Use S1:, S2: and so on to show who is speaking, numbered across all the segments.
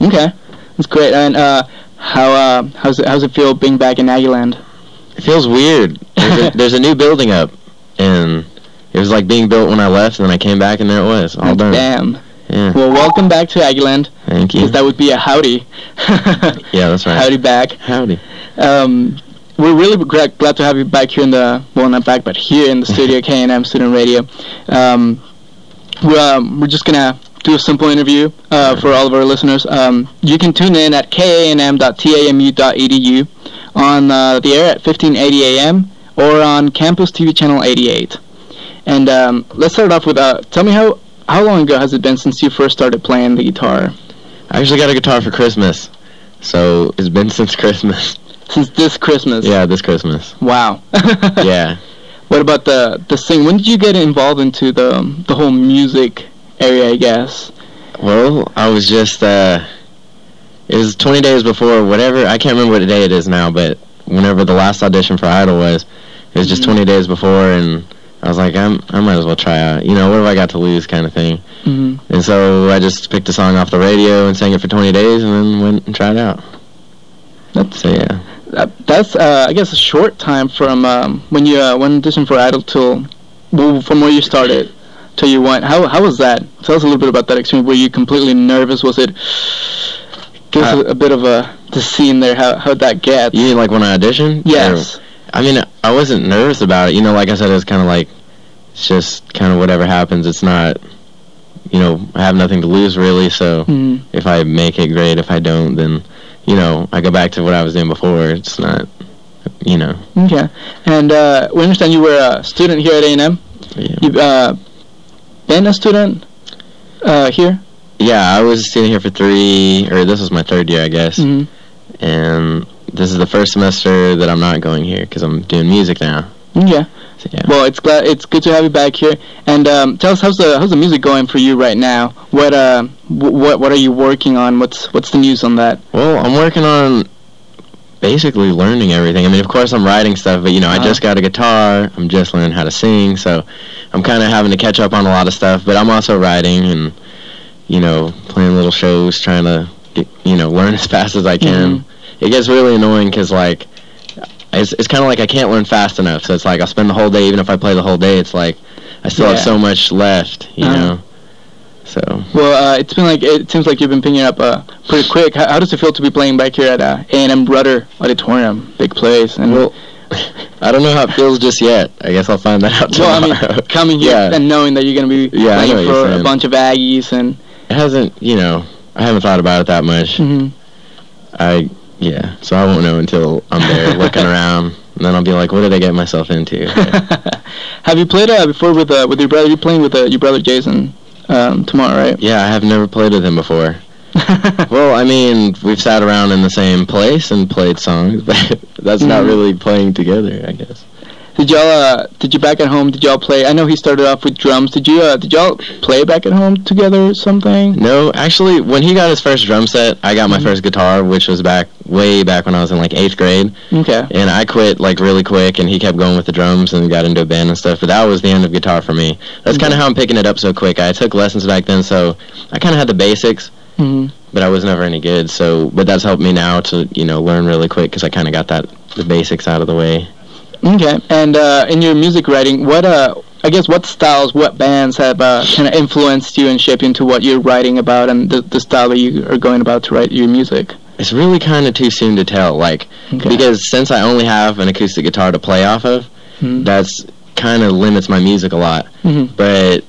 S1: Okay, that's great. And how's it feel being back in Aggieland?
S2: It feels weird. There's a new building up, and it was like being built when I left, and then I came back, and there it was, all done.
S1: Damn.
S2: Yeah.
S1: Well, welcome back to Aggieland.
S2: Thank you.
S1: Because that would be a howdy.
S2: Yeah, that's right.
S1: Howdy back.
S2: Howdy.
S1: We're really glad to have you back here in the, well, not back, but here in the studio, KAMN Student Radio. We're just going to do a simple interview for all of our listeners. You can tune in at kanm.tamu.edu on the air at 1580 AM or on Campus TV Channel 88. And let's start off with, tell me how long ago has it been since you first started playing the guitar?
S2: I actually got a guitar for Christmas, so it's been since Christmas.
S1: Since this Christmas?
S2: Yeah, this Christmas.
S1: Wow.
S2: Yeah.
S1: What about the sing? When did you get involved into the whole music area, I guess?
S2: Well, I was just, it was 20 days before, whatever, I can't remember what day it is now, but whenever the last audition for Idol was, it was just 20 days before, and I was like, I might as well try out. You know, what have I got to lose kind of thing. Mm-hmm. And so I just picked a song off the radio and sang it for 20 days and then went and tried out. So, yeah.
S1: That's, I guess, a short time from when you went audition for Idol from where you started till you went. How was that? Tell us a little bit about that experience. Were you completely nervous? Was it... Give us a bit of the scene there, how'd that get?
S2: You mean like when I auditioned?
S1: Yes.
S2: Or, I mean, I wasn't nervous about it. You know, like I said, it was kind of like, it's just kind of whatever happens. It's not, you know, I have nothing to lose, really. So if I make it, great. If I don't, then, you know, I go back to what I was doing before. It's not, you know.
S1: Okay. And we understand you were a student here at A&M.
S2: Yeah.
S1: You've been a student here?
S2: Yeah, I was a student here for this was my third year, I guess. Mm-hmm. And this is the first semester that I'm not going here because I'm doing music now.
S1: Yeah.
S2: So, yeah.
S1: Well, it's good to have you back here. And tell us how's the music going for you right now? What are you working on? What's the news on that?
S2: Well, I'm working on basically learning everything. I mean, of course I'm writing stuff, but you know, I just got a guitar. I'm just learning how to sing, so I'm kind of having to catch up on a lot of stuff. But I'm also writing and, you know, playing little shows, trying to learn as fast as I can. Mm-hmm. It gets really annoying because, like, it's kind of like I can't learn fast enough. So it's like I'll spend the whole day, even if I play the whole day, it's like I still have so much left, you know. So. Well,
S1: it seems like you've been picking it up pretty quick. How does it feel to be playing back here at A&M Rudder Auditorium? Big place. And
S2: well, I don't know how it feels just yet. I guess I'll find that out tomorrow.
S1: Well, I mean, coming here and knowing that you're going to be playing for a bunch of Aggies and...
S2: It hasn't, I haven't thought about it that much. Mm-hmm. So I won't know until I'm there looking around, and then I'll be like, what did I get myself into?
S1: Have you played before with your brother? You're playing with your brother Jason tomorrow, right?
S2: Yeah, I have never played with him before. Well, I mean, we've sat around in the same place and played songs, but that's not really playing together, I guess.
S1: Did you back at home, did y'all play? I know he started off with drums. Did y'all play back at home together or something?
S2: No, actually, when he got his first drum set, I got my first guitar, which was way back when I was in, like, 8th grade. Okay. And I quit, like, really quick, and he kept going with the drums and got into a band and stuff, but that was the end of guitar for me. That's kind of how I'm picking it up so quick. I took lessons back then, so I kind of had the basics, but I was never any good, but that's helped me now to, learn really quick, because I kind of got the basics out of the way.
S1: Okay, and in your music writing, what styles, what bands have kind of influenced you and shaped you into what you're writing about and the style that you are going about to write your music?
S2: It's really kind of too soon to tell, because since I only have an acoustic guitar to play off of, that's kind of limits my music a lot. But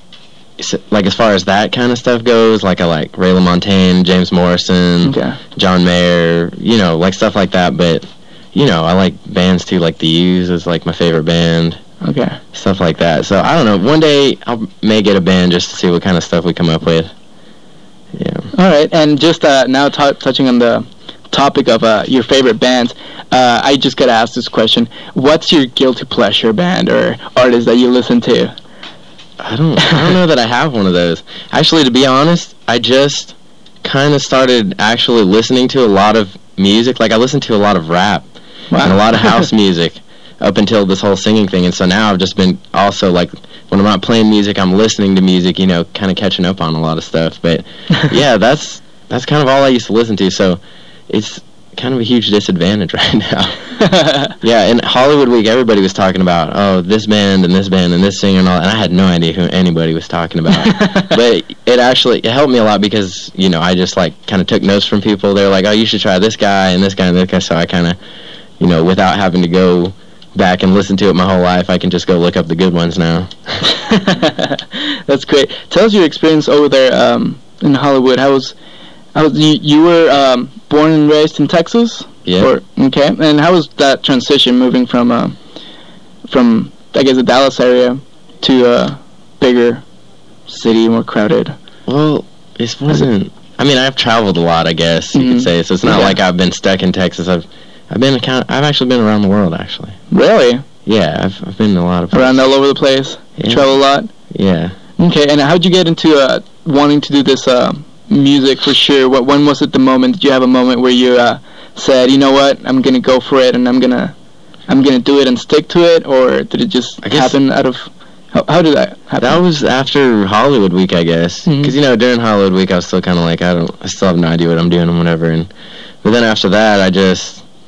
S2: like as far as that kind of stuff goes, like I like Ray LaMontagne, James Morrison, John Mayer, like stuff like that, but I like bands too, like The Used is like my favorite band. Okay. Stuff like that. So I don't know. One day I may get a band just to see what kind of stuff we come up with. Yeah. All
S1: right. And just now touching on the topic of your favorite bands, I just got to ask this question: what's your guilty pleasure band or artist that you listen to?
S2: I don't know that I have one of those. Actually, to be honest, I just kind of started actually listening to a lot of music. Like I listened to a lot of rap. Wow. And a lot of house music up until this whole singing thing. And so now I've just been also, like, when I'm not playing music, I'm listening to music, kind of catching up on a lot of stuff. But, yeah, that's that's kind of all I used to listen to, so it's kind of a huge disadvantage right now. Yeah, in Hollywood Week, everybody was talking about, oh, this band and this band and this singer and all, and I had no idea who anybody was talking about. But it helped me a lot because, you know, I just, like, kind of took notes from people. They were like, oh, you should try this guy and this guy and this guy, so I kind of, you know, without having to go back and listen to it my whole life, I can just go look up the good ones now.
S1: That's great. Tell us your experience over there in Hollywood. How was you were born and raised in Texas?
S2: Yeah.
S1: Okay. And how was that transition moving from I guess the Dallas area to a bigger city, more crowded?
S2: Well, it wasn't. I mean, I've traveled a lot, I guess you could say. So it's not like I've been stuck in Texas. I've actually been around the world, actually.
S1: Really?
S2: Yeah, I've been to a lot of places.
S1: Around all over the place.
S2: Yeah.
S1: Travel a lot.
S2: Yeah.
S1: Okay. And how'd you get into wanting to do this music for sure? When was it the moment? Did you have a moment where you said, you know what, I'm gonna go for it and I'm gonna do it and stick to it, or did it just happen out of? How did that happen?
S2: That was after Hollywood Week, I guess, because you know during Hollywood Week I was still kind of like I still have no idea what I'm doing and whatever, but then after that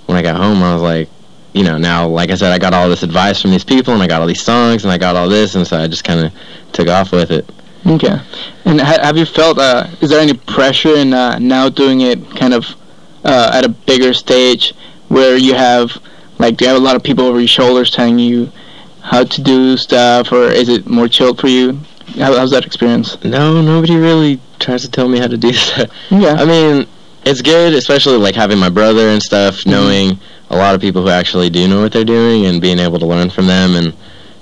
S2: when I got home I was like, you know, now like I said I got all this advice from these people and I got all these songs and I got all this, and so I just kind of took off with it.
S1: Okay. And have you felt, is there any pressure in now doing it kind of at a bigger stage where you have, like, do you have a lot of people over your shoulders telling you how to do stuff, or is it more chilled for you? How's that experience?
S2: No, nobody really tries to tell me how to do stuff.
S1: Yeah.
S2: I mean, it's good, especially, like, having my brother and stuff, knowing a lot of people who actually do know what they're doing and being able to learn from them, and,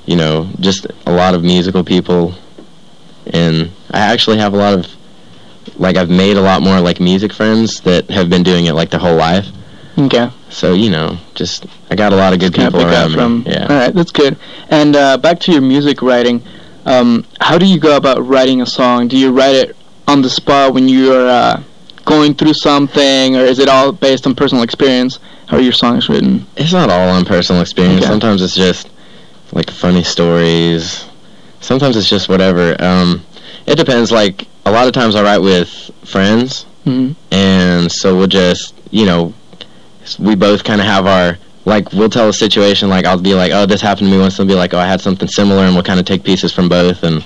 S2: you know, just a lot of musical people. And I actually have a lot of, like, I've made a lot more, like, music friends that have been doing it, like, their whole life.
S1: Okay.
S2: So, you know, just, I got a lot of good people around me. Yeah.
S1: All right, that's good. And back to your music writing, how do you go about writing a song? Do you write it on the spot when you're going through something, or is it all based on personal experience? How are your songs written?
S2: It's not all on personal experience. Okay. Sometimes it's just, like, funny stories. Sometimes it's just whatever. It depends. Like, a lot of times I write with friends, and so we'll just, you know, we both kind of have our, like, we'll tell a situation, like, I'll be like, oh, this happened to me once, they'll be like, oh, I had something similar, and we'll kind of take pieces from both, and,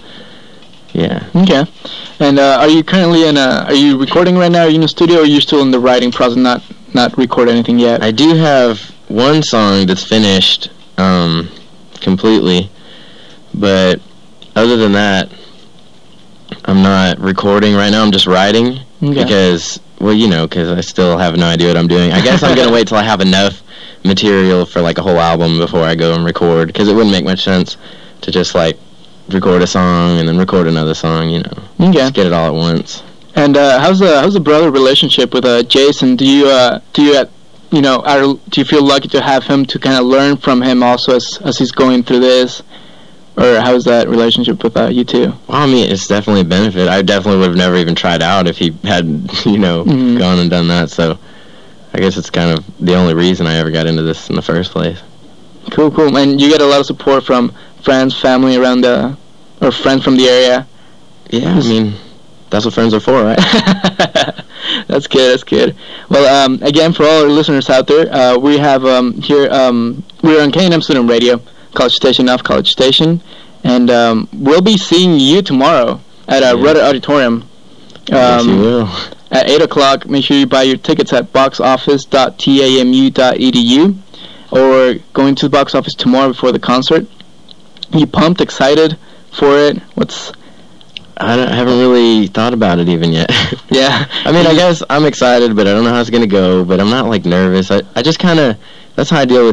S2: yeah.
S1: Okay. And are you currently are you recording right now? Are you in the studio, or are you still in the writing process, not record anything yet?
S2: I do have one song that's finished completely, but other than that, I'm not recording right now. I'm just writing because, well, you know, because I still have no idea what I'm doing. I guess I'm going to wait till I have enough material for, like, a whole album before I go and record, because it wouldn't make much sense to just, like, record a song and then record another song, you know. Just get it all at once. And
S1: how's the brother relationship with Jason? Do you feel lucky to have him to kind of learn from him also as he's going through this? Or how's that relationship with you two?
S2: Well, I mean, it's definitely a benefit. I definitely would have never even tried out if he had, you know, gone and done that. So I guess it's kind of the only reason I ever got into this in the first place.
S1: Cool. And you get a lot of support from friends, family around or friends from the area?
S2: Yeah, I mean, that's what friends are for, right?
S1: That's good. Well, again, for all our listeners out there, we have here, we're on KAMN Student Radio, College Station off College Station, and we'll be seeing you tomorrow at Rudder Auditorium.
S2: Yes, you will.
S1: At 8 o'clock. Make sure you buy your tickets at boxoffice.tamu.edu, or going to the box office tomorrow before the concert. You pumped, excited for it?
S2: I haven't really thought about it even yet.
S1: Yeah.
S2: I mean, I guess I'm excited, but I don't know how it's going to go, but I'm not, like, nervous. I just kind of, that's how I deal with